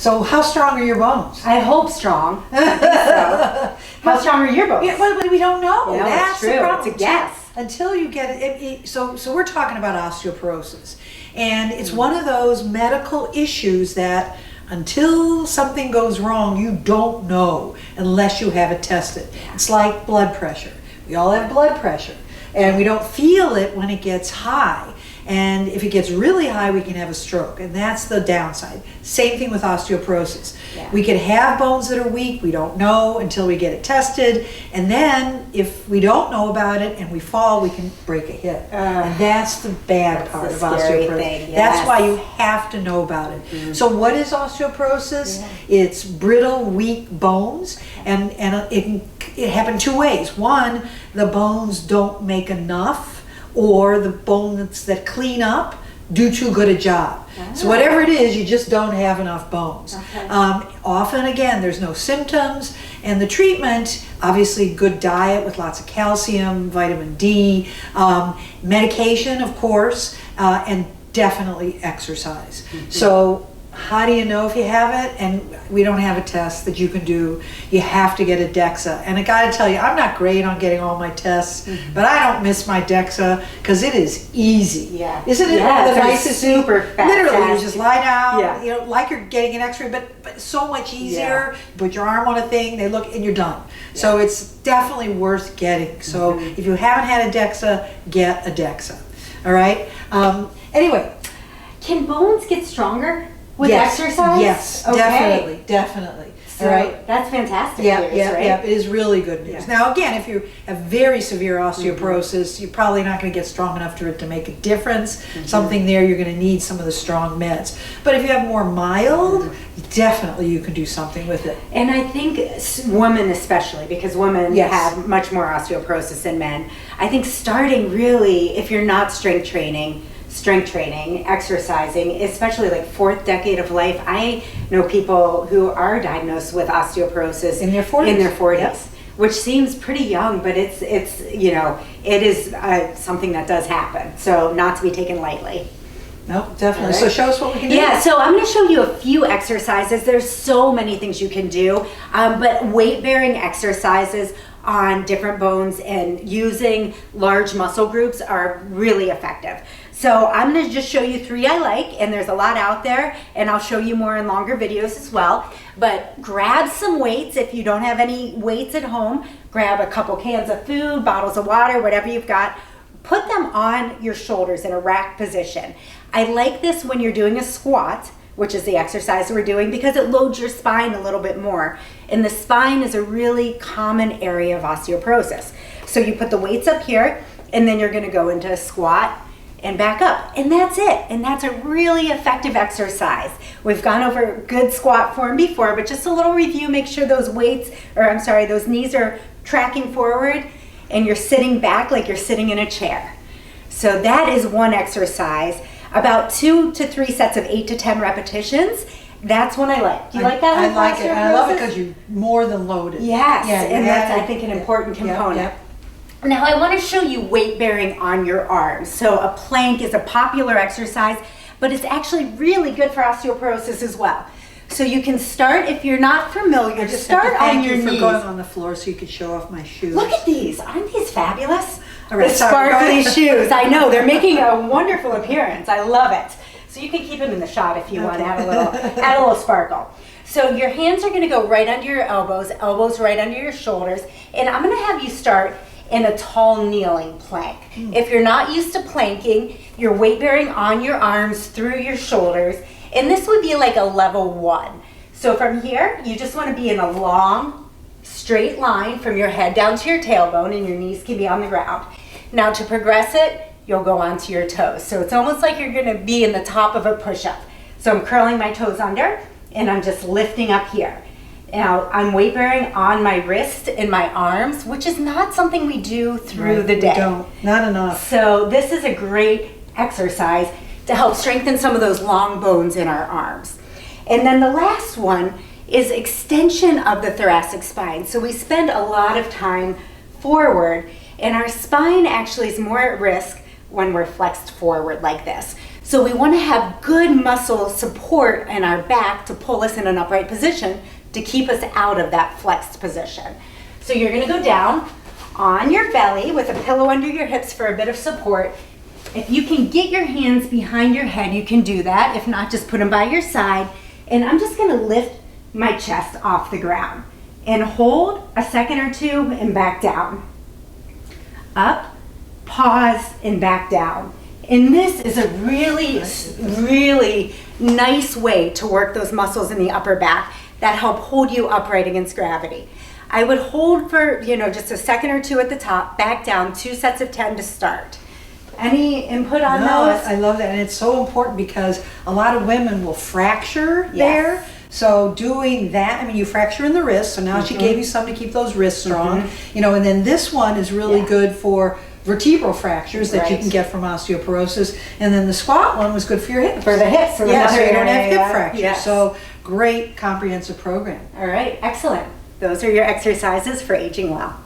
So how strong are your bones? I hope strong. I think so. How strong are your bones? Yeah, but we don't know. Yeah, That's true. the problem. It's a guess. Until you get it. So we're talking about osteoporosis. And it's one of those medical issues that until something goes wrong, you don't know unless you have it tested. It's like blood pressure. We all have blood pressure, and we don't feel it when it gets high. And if it gets really high, we can have a stroke, and that's the downside. Same thing with osteoporosis. Yeah. We could have bones that are weak, we don't know until we get it tested, and then if we don't know about it and we fall, we can break a hip. And that's the bad part of osteoporosis. Thing, yes. That's why you have to know about it. So what is osteoporosis? It's brittle, weak bones, and it happens two ways. One, the bones don't make enough, or the bones that clean up do too good a job. So whatever it is, you just don't have enough bones. Often, again, there's no symptoms, and the treatment, obviously good diet with lots of calcium, vitamin D, medication, of course, and definitely exercise. So how do you know if you have it? And we don't have a test that you can do. You have to get a DEXA. And I gotta tell you, I'm not great on getting all my tests, but I don't miss my DEXA because it is easy. Yeah. Isn't it one of the nicest? Super fast. Literally, you just lie down, Yeah. you know, like you're getting an x-ray, but so much easier. You put your arm on a thing, they look, and you're done. So it's definitely worth getting. So if you haven't had a DEXA, get a DEXA. All right? Anyway. Can bones get stronger with exercise? Yes, okay. definitely. So All right. that's fantastic Yeah, news, yeah, right? yeah. It is really good news. Yeah. Now, again, if you have very severe osteoporosis, you're probably not going to get strong enough for it to make a difference. Something there, you're going to need some of the strong meds. But if you have more mild, definitely you can do something with it. And I think women especially, because women have much more osteoporosis than men, I think starting really, if you're not strength training, exercising, especially like fourth decade of life. I know people who are diagnosed with osteoporosis in their 40s. Which seems pretty young, but it's you know, it is something that does happen. So not to be taken lightly. No, definitely. Right. So show us what we can do. Yeah, so I'm going to show you a few exercises. There's so many things you can do, but weight-bearing exercises on different bones and using large muscle groups are really effective. So I'm going to just show you 3 I like, and there's a lot out there, and I'll show you more in longer videos as well. But grab some weights. If you don't have any weights at home, grab a couple cans of food, bottles of water, whatever you've got. Put them on your shoulders in a rack position. I like this when you're doing a squat, which is the exercise we're doing, because it loads your spine a little bit more. And the spine is a really common area of osteoporosis. So you put the weights up here, and then you're going to go into a squat and back up, and that's it. And that's a really effective exercise. We've gone over good squat form before, but just a little review. Make sure those those knees are tracking forward, and you're sitting back like you're sitting in a chair. So that is one exercise. About 2 to 3 sets of 8 to 10 repetitions. That's one I like. Do you like that one? I like it. And I love it because you more than loaded. Yes, and that's, I think, an important component. Yep. Now I want to show you weight bearing on your arms. So a plank is a popular exercise, but it's actually really good for osteoporosis as well. So you can start, if you're not familiar, I just start on your knees. knees. For going on the floor so you could show off my shoes. Look at these. Aren't these fabulous? All right, the sorry, sparkly shoes. I know, they're making a wonderful appearance. I love it. So you can keep them in the shot if you want to add a little sparkle. So your hands are going to go right under your elbows right under your shoulders, and I'm going to have you start in a tall kneeling plank. If you're not used to planking, you're weight bearing on your arms through your shoulders, and this would be like a level 1. So from here, you just want to be in a long, straight line from your head down to your tailbone, and your knees can be on the ground. Now to progress it, you'll go onto your toes. So it's almost like you're going to be in the top of a push-up. So I'm curling my toes under, and I'm just lifting up here. Now, I'm weight bearing on my wrist and my arms, which is not something we do through the day. We don't. Not enough. So this is a great exercise to help strengthen some of those long bones in our arms. And then the last one is extension of the thoracic spine. So we spend a lot of time forward, and our spine actually is more at risk when we're flexed forward like this. So So we want to have good muscle support in our back to pull us in an upright position to keep us out of that flexed position. So you're going to go down on your belly with a pillow under your hips for a bit of support. If you can get your hands behind your head, you can do that. If not, just put them by your side. And I'm just going to lift my chest off the ground and hold a second or two and back down. Up, pause, and back down. And this is a really nice way to work those muscles in the upper back that help hold you upright against gravity. I would hold for, just a second or two at the top, back down, 2 sets of 10 to start. Any input on those? I love that, and it's so important because a lot of women will fracture there. So doing that, you fracture in the wrist, so now she gave you something to keep those wrists strong, and then this one is really good for vertebral fractures that you can get from osteoporosis, and then the squat one was good for your hips. For the hips, so so you don't have hip fractures. Yes. So great comprehensive program. All right, excellent. Those are your exercises for aging well.